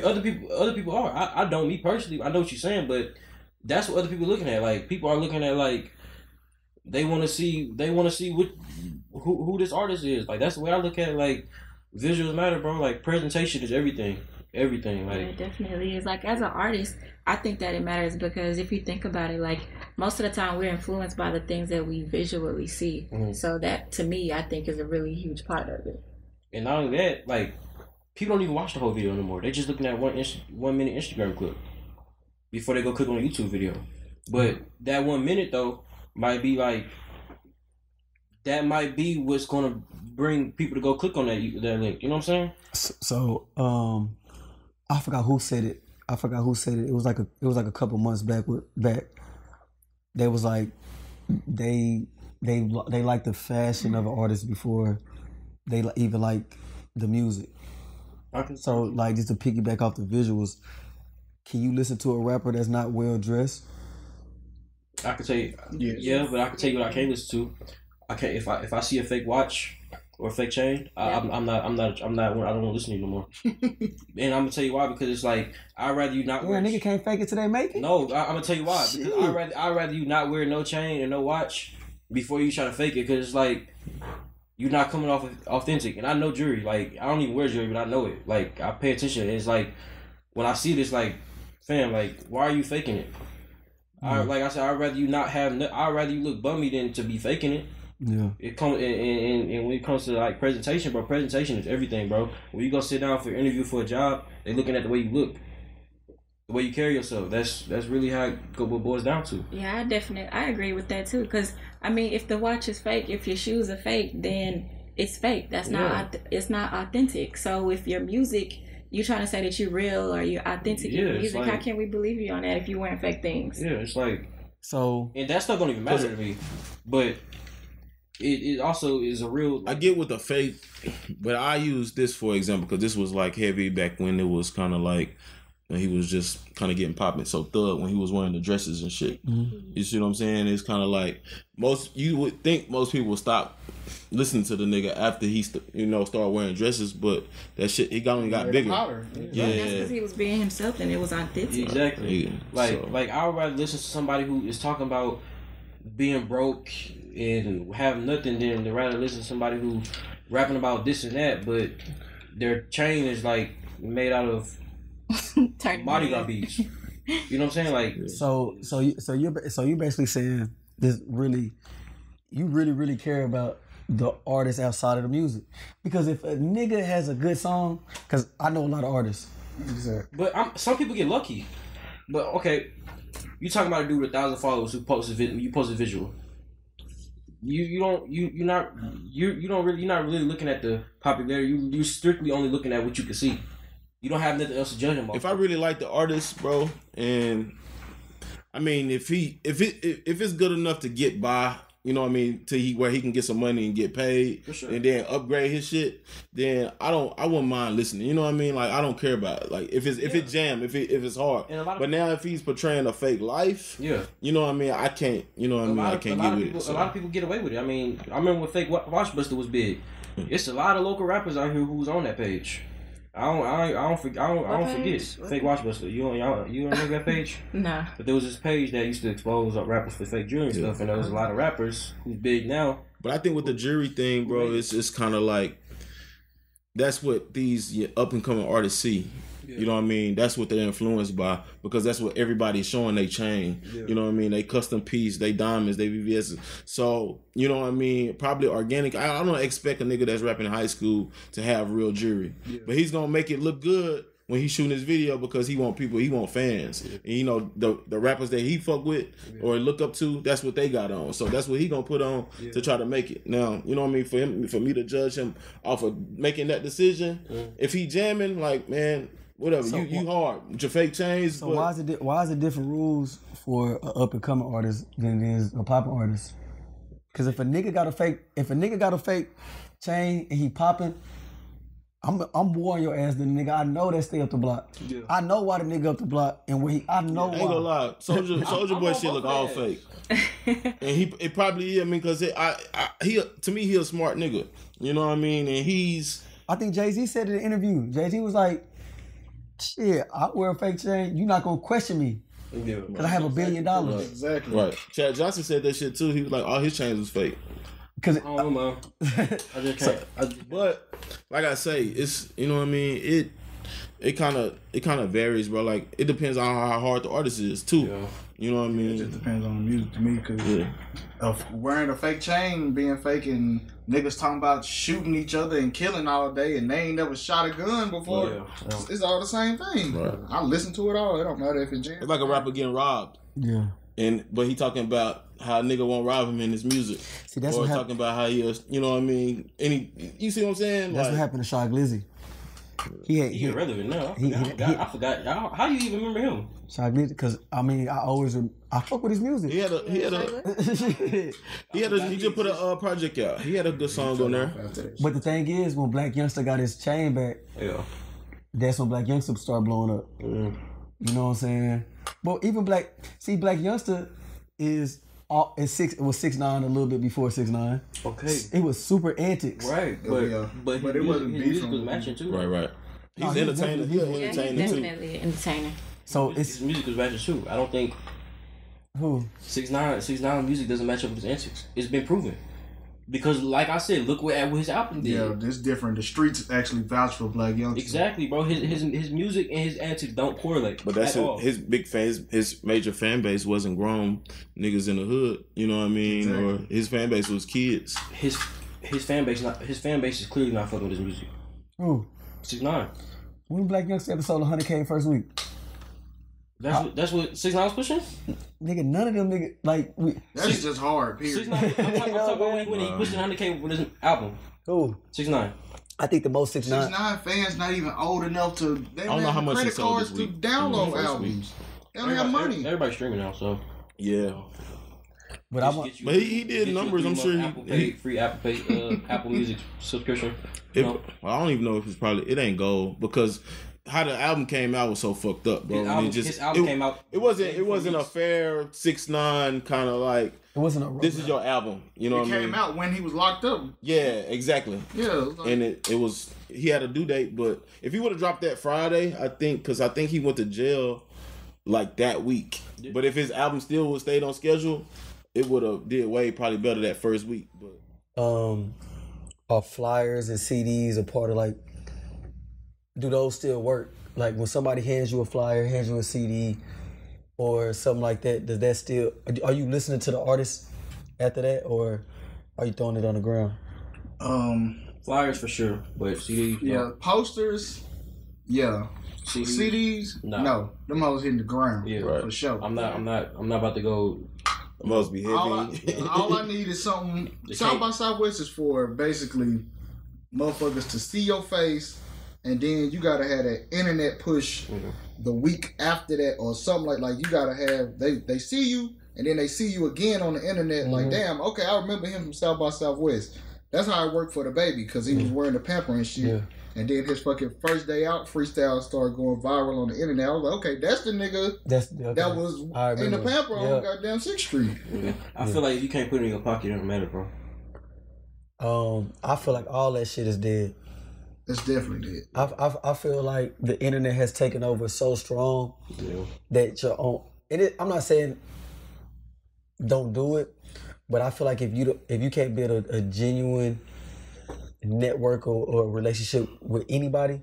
other people are. I don't, me personally, I know what you're saying, but that's what other people are looking at. Like, people are looking at, like, they want to see who this artist is. Like, that's the way I look at it. Like, visuals matter, bro. Like, presentation is everything. Everything. Like, yeah, it definitely is. Like, as an artist, I think that it matters because if you think about it, like, most of the time we're influenced by the things that we visually see. Mm-hmm. So that, to me, I think is a really huge part of it. And not only that, like, people don't even watch the whole video anymore. They're just looking at 1 minute Instagram clip before they go click on a YouTube video. But that 1 minute, though, might be like, that might be what's gonna bring people to go click on that link. You know what I'm saying? So, I forgot who said it. It was like a couple months back. They was like, they like the fashion of an artist before they even like the music. So, like, just to piggyback off the visuals, can you listen to a rapper that's not well dressed? I can tell you, yeah, but I can tell you what I can't listen to. I can't, if I see a fake watch or a fake chain, I don't want to listen to you no more. And I'm gonna tell you why, because it's like, I'd rather you not wear. Nigga can't fake it till they make it. No, I'm gonna tell you why. Because I'd rather you not wear no chain and no watch before you try to fake it, because it's like, you're not coming off authentic. And I know jewelry. Like, I don't even wear jewelry, but I know it. Like, I pay attention. And it's like, when I see this, like, fam, like, why are you faking it? Like I said, I'd rather you not have. I'd rather you look bummy than to be faking it. Yeah. It comes and when it comes to like presentation, bro. Presentation is everything, bro. When you go sit down for an interview for a job, they looking at the way you look, the way you carry yourself. That's really how it boils down to. Yeah, I agree with that too. Because I mean, if the watch is fake, if your shoes are fake, then it's fake. That's not. It's not authentic. So if your music, you trying to say that you're real or you're authentic in your music, how can we believe you on that if you wearing fake things? Yeah, it's like so. And that stuff don't even matter to me, but. It also is a real. I get with the fake, but I use this for example because this was like heavy back when it was kind of like when he was just kind of getting popping. So Thug when he was wearing the dresses and shit. Mm-hmm. You see what I'm saying? It's kind of like you would think most people would stop listening to the nigga after he started wearing dresses, but that shit he only got bigger. Yeah, that's because he was being himself and it was authentic. Exactly. Yeah. Like I would rather listen to somebody who is talking about being broke and have nothing than to rather listen to somebody who rapping about this and that, but their chain is like made out of bodyguard beads. You know what I'm saying? Like so you're basically saying this you really care about the artist outside of the music, because if a nigga has a good song, because I know a lot of artists. Exactly. But some people get lucky. But okay, you talking about a dude with 1,000 followers who posts a visual. You're not really looking at the popularity. You strictly only looking at what you can see. You don't have nothing else to judge him off. If I really like the artist, bro, and I mean if it's good enough to get by, you know what I mean, where he can get some money and get paid, for sure, and then upgrade his shit, then I wouldn't mind listening. You know what I mean? Like I don't care about it. Like if it jam, if it's hard. But now if he's portraying a fake life, you know what I mean, I can't. You know what I mean? I can't get with it. A lot of people get away with it. I mean, I remember when Fake Watchbuster was big. It's a lot of local rappers out here who's on that page. I don't forget Fake Watchbuster. You don't remember that page? Nah. But there was this page that used to expose rappers for fake jewelry and stuff, and there was a lot of rappers who's big now. But I think with the jury thing, bro, it's kind of like that's what these up and coming artists see. Yeah. You know what I mean? That's what they're influenced by, because that's what everybody's showing they chain. Yeah. You know what I mean? They custom piece, they diamonds, they VVS. So, you know what I mean? Probably organic. I don't expect a nigga that's rapping in high school to have real jewelry. Yeah. But he's going to make it look good when he's shooting his video because he want people, he want fans. Yeah. And you know, the rappers that he fuck with or look up to, that's what they got on. So that's what he going to put on to try to make it. Now, you know what I mean? For me to judge him off of making that decision, if he jamming, like, man, whatever, so, you hard with your fake chains. So why is it different rules for an up and coming artist than it is a popping artist? Because if a nigga got a fake chain and he popping, I'm warning your ass, the nigga. I know that stay up the block. Yeah. I know why the nigga up the block and where I know why. Ain't gonna lie, Soulja Boy shit look all fake. And it probably is. I mean, because to me he a smart nigga. You know what I mean? And I think Jay-Z said in an interview. Jay-Z was like, shit, I wear a fake chain. You're not gonna question me because I have $1 billion. Exactly. Right. Chad Johnson said that shit too. He was like, all his chains was fake. Because I don't know. I just can't. But like I say, it's, you know what I mean. It kind of varies, bro. Like it depends on how hard the artist is too. Yeah. You know what I mean? It just depends on the music to me, because of wearing a fake chain, being fake, and niggas talking about shooting each other and killing all day, and they ain't never shot a gun before. Yeah. It's all the same thing. Right. I listen to it all. It don't matter if it's jam. It's like a rapper getting robbed. Yeah. But he talking about how a nigga won't rob him in his music. See, that's what talking about how he is, you know what I mean? You see what I'm saying? That's what happened to Shy Glizzy. He irrelevant now. I forgot. How do you even remember him? Shy Glizzy, because I mean, I fuck with his music. He just put a project out. He had a good song on there. But the thing is, when Black Youngster got his chain back, that's when Black Youngster started blowing up. You know what I'm saying? But even Black Youngster it was 6ix9ine a little bit before 6ix9ine. Okay. It was super antics. Right. But it wasn't his music was matching too. Right. He's entertaining. He's entertaining too. Definitely entertaining. So his music was matching too. I don't think who 6ix9ine music doesn't match up with his antics. It's been proven. Because, like I said, look what his album did. Yeah, it's different. The streets actually vouch for black youngsters. Exactly, bro. His music and his antics don't correlate. But that's his big fans. His major fan base wasn't grown niggas in the hood. You know what I mean? Exactly. Or his fan base was kids. His fan base is clearly not fucking with his music. Who? 6ix9ine. When Black Youngster episode 100K first week? That's what 6ix9ine's pushing? Nigga, none of them nigga That's just hard, period. 6ix9ine, I'm talking about when he pushed 100K with his album. Who? 6ix9ine. I think the most 6ix9ine. 6ix9ine fans not even old enough to. They don't have much credit cards to download albums. They don't have money. Everybody's streaming now, so yeah. But he did numbers. I'm sure free Apple Pay, Apple Music subscription. Well, I don't even know if it ain't gold because how the album came out was so fucked up, bro. His album came out. It wasn't a fair 6ix9ine kind of like. It wasn't a. This is your album. You know what I mean? It came out when he was locked up. Yeah, exactly. Yeah, and it was he had a due date, but if he would have dropped that Friday, I think he went to jail like that week. Yeah. But if his album still would stayed on schedule, it would have did way probably better that first week. But are flyers and CDs a part of like? Do those still work? Like when somebody hands you a flyer, hands you a CD, or something like that, does that still? Are you listening to the artist after that, or are you throwing it on the ground? Flyers for sure, but CDs. Yeah, no. Posters. Yeah. CDs. No, them hoes hitting the ground. Yeah, right. For sure. I'm not about to go. It must be heavy. All I need is something. South by Southwest is for basically motherfuckers to see your face. And then you gotta have that internet push the week after that or something like you gotta have they see you and then they see you again on the internet like damn, okay, I remember him from South by Southwest. That's how it worked for the baby because he was wearing the pamper and shit. Yeah. And then his fucking first day out freestyle started going viral on the internet. I was like, okay, that's the nigga that was in the pamper on goddamn 6th Street. Yeah. I feel like if you can't put it in your pocket, it don't matter, bro. I feel like all that shit is dead. It's definitely dead. I feel like the internet has taken over so strong that you're on. I'm not saying don't do it, but I feel like if you can't build a genuine network or a relationship with anybody,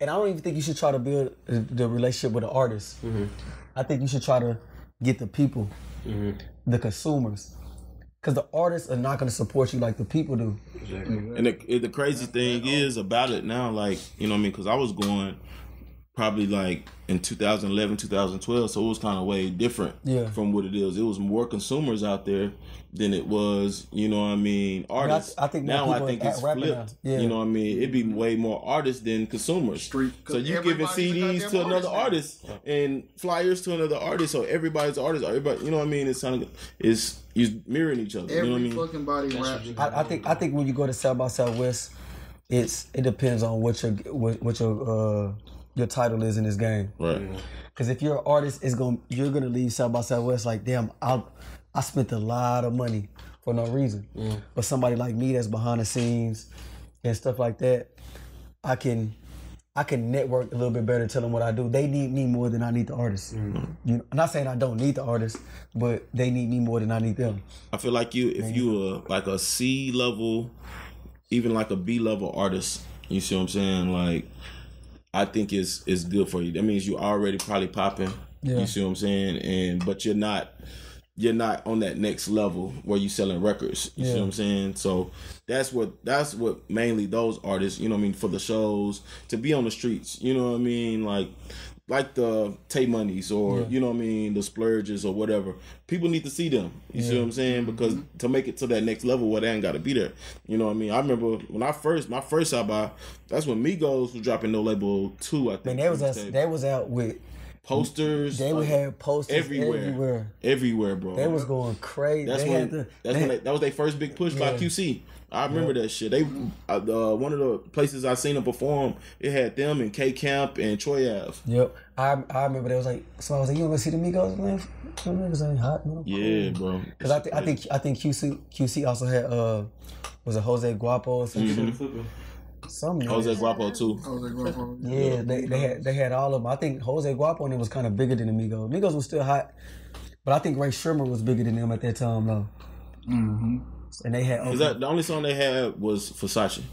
and I don't even think you should try to build the relationship with an artist. Mm-hmm. I think you should try to get the people, the consumers. Because the artists are not going to support you like the people do. Exactly. And the crazy thing is about it now, like, you know what I mean? Because I was going probably like in 2011, 2012, so it was kind of way different from what it is. It was more consumers out there than it was, you know what I mean, artists. I think now I think it's flipped. You know what I mean? It'd be way more artists than consumers. So you giving CDs to another artist and flyers to another artist, so everybody's artist. Everybody, you know what I mean? It's kind of you're mirroring each other. Every you know what I mean? fucking body raps. I think when you go to South by Southwest, it depends on what your title is in this game. Right. Because if you're an artist, you're gonna leave South by Southwest like, damn, I spent a lot of money for no reason. But somebody like me that's behind the scenes and stuff like that, I can network a little bit better, tell them what I do. They need me more than I need the artist. You know, I'm not saying I don't need the artist, but they need me more than I need them. I feel like if you are like a C level, even like a B level artist, you see what I'm saying? Like, I think it's good for you. That means you already probably popping. Yeah. You see what I'm saying? But you're not on that next level where you selling records. You see what I'm saying? So that's what mainly those artists, you know what I mean, for the shows, to be on the streets, you know what I mean? Like the Tay Moneys or, you know what I mean, the Splurges or whatever. People need to see them. You see what I'm saying? Because to make it to that next level where they ain't got to be there. You know what I mean? I remember when my first album, that's when Migos was dropping No Label 2, I think. Man, they was out with posters. They would have posters everywhere, bro. They was going crazy. That was their first big push by QC. I remember that shit. They one of the places I seen them perform, it had them and K Camp and Troy Ave. Yep, I remember they was like, so I was like, you want to see the Migos, man? Them niggas ain't hot, man. Yeah, bro. Because I think QC also had was it Jose Guapo or something? Jose Guapo too. Jose Guapo. Yeah, they had all of them. I think Jose Guapo and it was kind of bigger than the Migos. Migos was still hot, but I think Ray Sherman was bigger than them at that time though. And they had Is that the only song they had was Versace?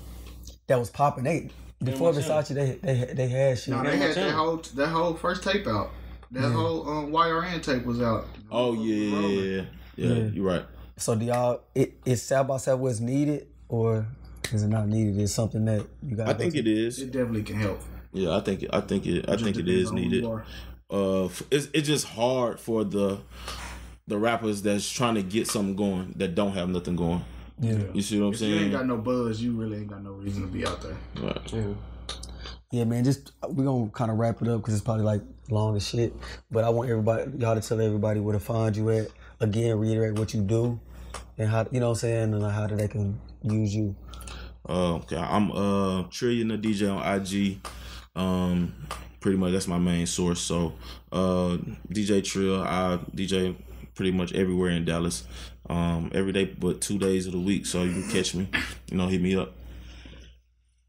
that was popping. Before Versace, they had shit. No, they had that whole first tape out. That whole YRN tape was out. Oh yeah. You're right. So do y'all? Is South by Southwest needed or is it not needed? It's something that you got. I think it is. It definitely can help. Yeah, I think it is needed. It's just hard for the rappers that's trying to get something going that don't have nothing going. Yeah, you see what I'm saying? If you ain't got no buzz, you really ain't got no reason to be out there. Right. Yeah, man. Just we're gonna kind of wrap it up because it's probably like long as shit. But I want y'all to tell everybody where to find you at. Again, reiterate what you do and how you know what I'm saying, and how they can use you. Okay, I'm Trillion the DJ on IG. Pretty much that's my main source. So DJ Trill, I DJ pretty much everywhere in Dallas. Every day but 2 days of the week. So you can catch me. Hit me up.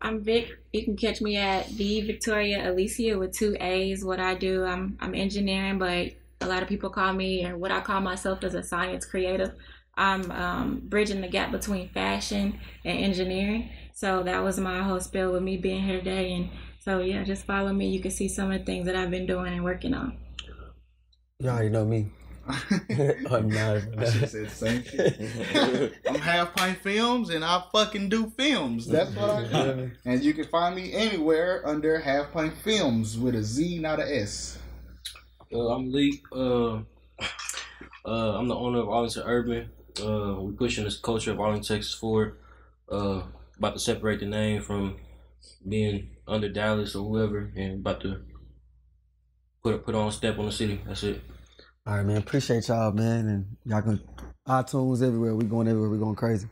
I'm Vic. You can catch me at the Victoria Alicia with 2 A's. What I do, I'm engineering, but a lot of people call me, or what I call myself, as a science creator. I'm bridging the gap between fashion and engineering. So that was my whole spiel with me being here today. And so yeah, just follow me. You can see some of the things that I've been doing and working on. You already know me. I'm not. I should have said the same shit. I'm Half Pint Films, and I fucking do films. That's what I do. And you can find me anywhere under Half Pint Films with a Z, not a S. I'm Leak. I'm the owner of Arlington Urban. We're pushing this culture of Arlington, Texas forward. About to separate the name from being under Dallas or whoever, and about to put on a step on the city. That's it. All right, man. Appreciate y'all, man. And y'all can iTunes everywhere. We going everywhere. We going crazy.